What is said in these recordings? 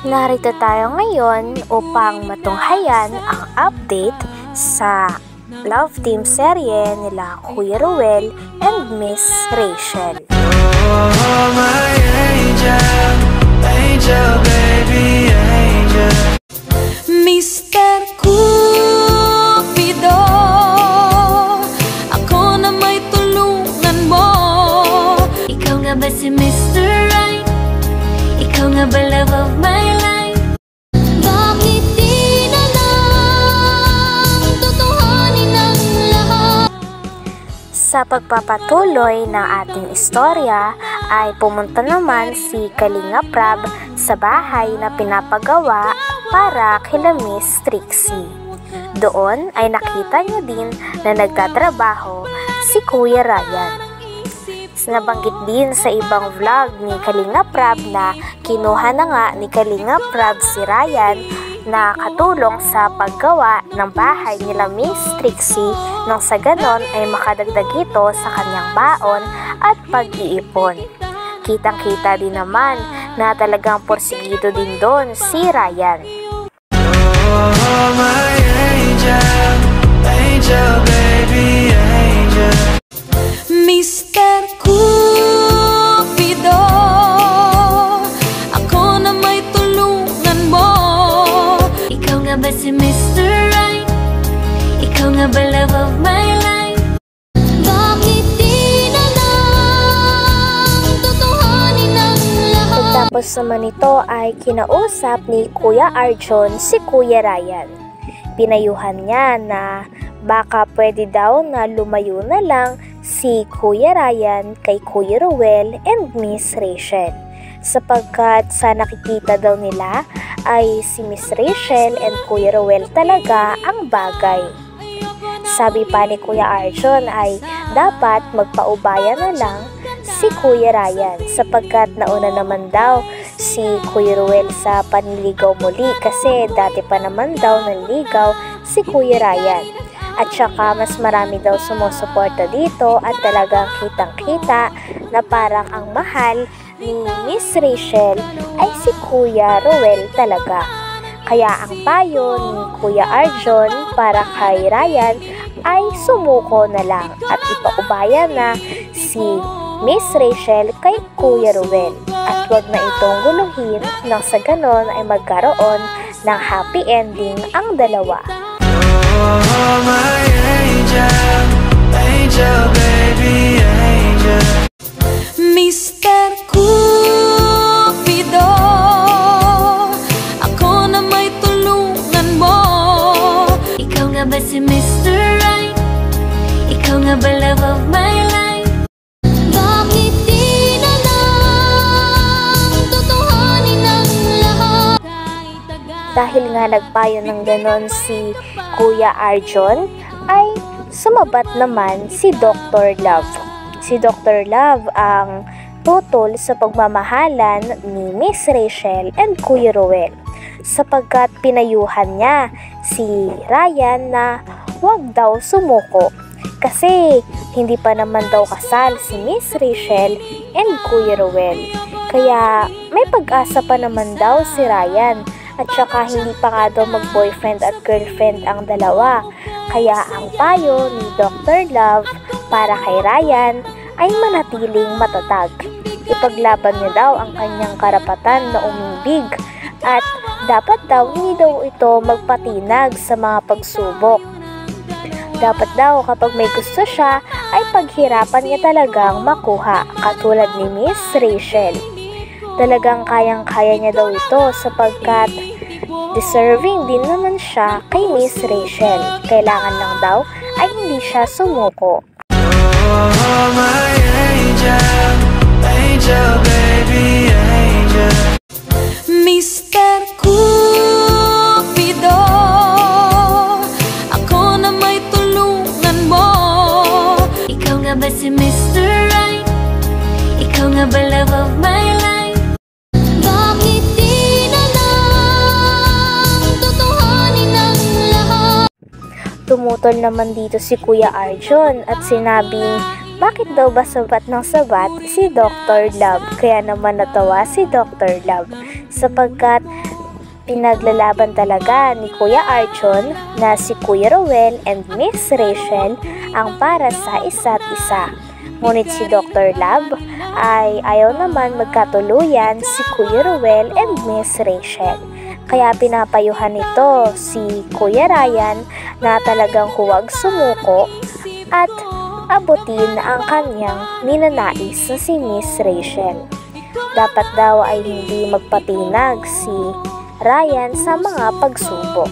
Narito tayo ngayon upang matunghayan ang update sa love team serye nila Kuya Ruel and Miss Rachel. Oh, my angel, angel, baby, angel. Mr. Cupido, ako na may tulungan mo. Ikaw nga ba si Mr. Right? Ikaw nga ba love of my life? Bakit di na lang tutuhanin ang lahat? Sa pagpapatuloy ng ating istorya ay pumunta naman si Kalinga Prab sa bahay na pinapagawa para kila Miss Trixie. Doon ay nakita niya din na nagtatrabaho si Kuya Ryan. Nabanggit din sa ibang vlog ni Kalinga Prab na kinuha na nga ni Kalinga Prab si Ryan na katulong sa paggawa ng bahay nila Miss Trixie nang sa ganon ay makadagdag ito sa kanyang baon at pag-iipon. Kitang-kita din naman na talagang porsigido din doon si Ryan. Oh, my angel, angel, baby, angel. Mr. Cupido, ako na may tulungan mo. Ikaw nga ba si Mr. Right? Ikaw nga ba love of my life? Bakit di na lang tutuhanin ang lahat? Tapos naman ito ay kinausap ni Kuya Arjon si Kuya Ryan. Pinayuhan niya na baka pwede daw na lumayo na lang si Kuya Ryan kay Kuya Ruel and Miss Rachel, sapagkat sa nakikita daw nila ay si Miss Rachel and Kuya Ruel talaga ang bagay. Sabi pa ni Kuya Arjon ay dapat magpaubaya na lang si Kuya Ryan, sapagkat nauna naman daw si Kuya Ruel sa panliligaw muli kasi dati pa naman daw nanligaw si Kuya Ryan. At saka mas marami daw sumusuporta dito at talagang kitang-kita na parang ang mahal ni Miss Rachel ay si Kuya Ruel talaga. Kaya ang payo ni Kuya Arjon para kay Ryan ay sumuko na lang at ipaubaya na si Miss Rachel kay Kuya Ruel. At wag na itong guluhin nang sa ganon ay magkaroon ng happy ending ang dalawa. Oh, my angel, angel, baby, angel. Mr. Cupido, ako na may tulungan mo. Ikaw nga ba si Mr. Right? Ikaw nga ba love of my life? Bakit di na lang tutuhanin ang lahat? Dahil nga nagpayo ng ganon si Kuya Arjon, ay sumabat naman si Dr. Love. Si Dr. Love ang tutol sa pagmamahalan ni Miss Rachel and Kuya Ruel, sapagkat pinayuhan niya si Ryan na huwag daw sumuko kasi hindi pa naman daw kasal si Miss Rachel and Kuya Ruel. Kaya may pag-asa pa naman daw si Ryan. At saka hindi pa nga daw mag-boyfriend at girlfriend ang dalawa. Kaya ang payo ni Dr. Love para kay Ryan ay manatiling matatag. Ipaglaban niya daw ang kanyang karapatan na umibig at dapat daw hindi daw ito magpatinag sa mga pagsubok. Dapat daw kapag may gusto siya ay paghirapan niya talagang makuha, katulad ni Miss Rachel. Talagang kayang-kaya niya daw ito sapagkat deserving din naman siya kay Miss Rachel. Kailangan lang daw ay hindi siya sumuko. Oh, my angel, angel, baby, angel. Mr. Cupido, ako na may tulungan mo. Ikaw nga ba si Mr. Right? Ikaw nga ba love of my life? Bakit di na lang tutuhanin ang lahat? Tumutol naman dito si Kuya Arjon at sinabing bakit daw ba sabat ng sabat si Dr. Love? Kaya naman natawa si Dr. Love sapagkat pinaglalaban talaga ni Kuya Arjun na si Kuya Rowell and Miss Rachel ang para sa isa't isa. Ngunit si Dr. Love ay ayaw naman magkatuluyan si Kuya Rowell and Miss Rachel. Kaya pinapayuhan nito si Kuya Ryan na talagang huwag sumuko at abutin ang kanyang ninanais na si Miss Rachel. Dapat daw ay hindi magpatinag si Ryan sa mga pagsubok.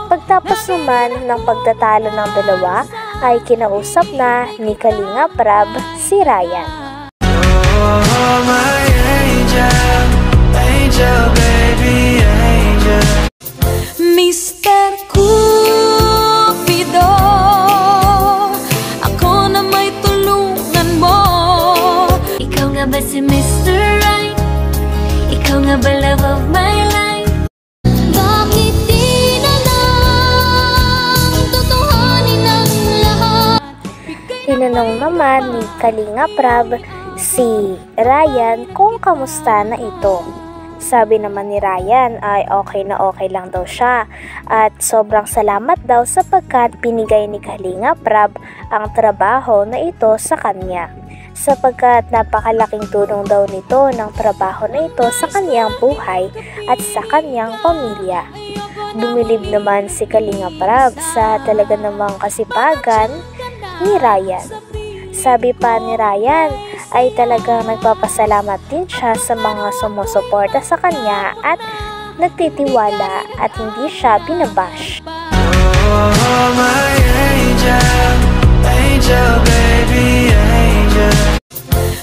Pagtapos naman ng pagtatalo ng dalawa ay kinausap na ni Kalinga Prab si Ryan. Oh, my angel, angel, baby, angel. Mr. Cupido, ako na may tulungan mo. Ikaw nga ba si Mr. Right? Ikaw nga ba love of my life? Bakit di na lang tutuhanin ang lahat? Tinanong naman ni Kalinga Prab si Ryan kung kamusta na ito. Sabi naman ni Ryan ay okay na okay lang daw siya at sobrang salamat daw sapagkat pinigay ni Kalinga Prab ang trabaho na ito sa kanya. Sapagkat napakalaking tulong daw nito ng trabaho na ito sa kanyang buhay at sa kanyang pamilya. Bumilib naman si Kalinga Prab sa talaga namang kasipagan ni Ryan. Sabi pa ni Ryan ay talagang nagpapasalamat din siya sa mga sumusuporta sa kanya at nagtitiwala at hindi siya binabash. Oh, my angel, angel, baby, angel.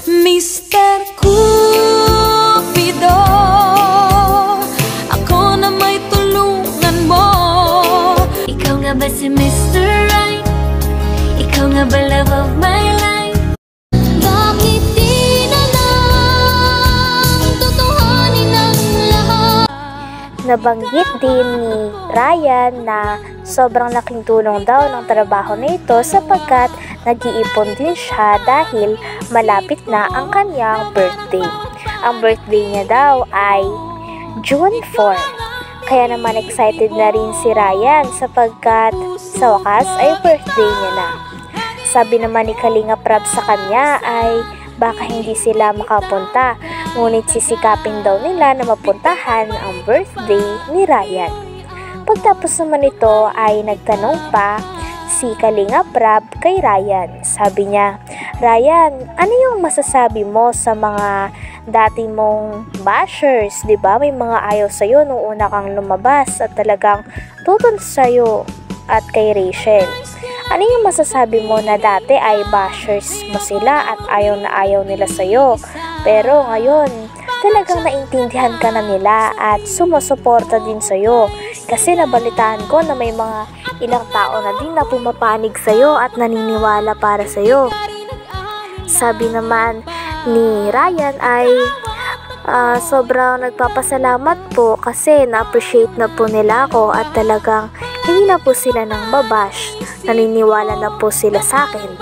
Mr. Cupido, ako na may tulungan mo. Ikaw nga ba si Mr. Right? Ikaw nga ba love of my life? Bakit di na lang tutuhanin ang lahat? Nabanggit din ni Ryan na sobrang laking tulong daw ng trabaho na ito sapagkat nag-iipon din siya dahil malapit na ang kanyang birthday. Ang birthday niya daw ay June 4. Kaya naman excited na rin si Ryan sapagkat sa wakas ay birthday niya na. Sabi naman ni Kalinga Prab sa kanya ay baka hindi sila makapunta, ngunit sisikapin daw nila na mapuntahan ang birthday ni Ryan. Pagtapos naman ito ay nagtanong pa si Kalinga Prab kay Ryan. Sabi niya, Ryan, ano yung masasabi mo sa mga dati mong bashers? Diba may mga ayaw sa'yo nung una kang lumabas at talagang tutol sa'yo at kay Rachel. Ano yung masasabi mo na dati ay bashers mo sila at ayaw na ayaw nila sa'yo, pero ngayon talagang naintindihan ka na nila at sumusuporta din sa'yo, kasi nabalitaan ko na may mga ilang tao na din na pumapanig sa'yo at naniniwala para sa'yo. Sabi naman ni Ryan ay sobrang nagpapasalamat po kasi na-appreciate na po nila ako at talagang hindi na po sila nang babash, naniniwala na po sila sa akin.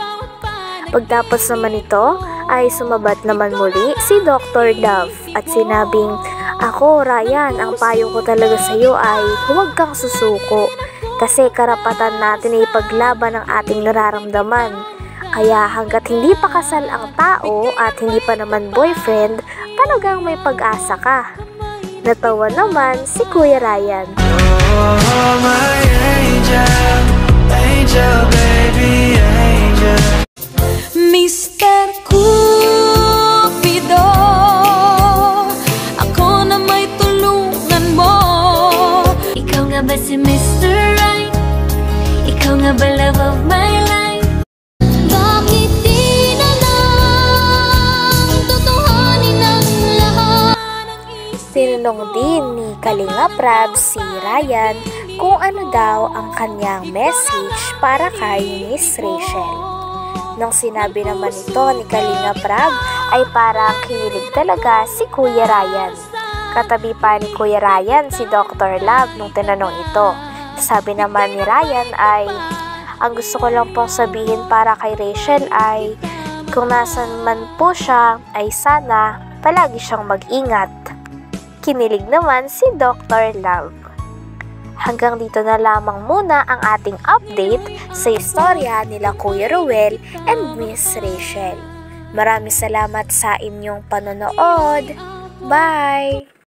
Pagtapos naman ito ay sumabat naman muli si Dr. Love at sinabing, ako Ryan, ang payo ko talaga sa iyo ay huwag kang susuko kasi karapatan natin ay ipaglaban ang ating nararamdaman. Kaya hanggat hindi pa kasal ang tao at hindi pa naman boyfriend, talagang may pag-asa ka. Natawa naman si Kuya Ryan. Oh, my angel, angel, baby, angel. Mr. Cupido, ako na may tulungan mo. Ikaw nga ba si Mr. Right? Ikaw nga ba love of my life? Bakit di na lang tutuhanin ang lahat? Tinanong din ni Kalinga Prab si Ryan kung ano daw ang kanyang message para kay Miss Rachel. Nang sinabi naman ito ni Kalinga Prab ay parang kinilig talaga si Kuya Ryan. Katabi pa ni Kuya Ryan si Dr. Love nung tinanong ito. Sabi naman ni Ryan ay, ang gusto ko lang pong sabihin para kay Rachel ay Kung nasan man po siya ay sana palagi siyang mag-ingat. Kinilig naman si Dr. Love. Hanggang dito na lamang muna ang ating update sa istorya nila Kuya Ruel and Miss Rachel. Maraming salamat sa inyong panonood. Bye!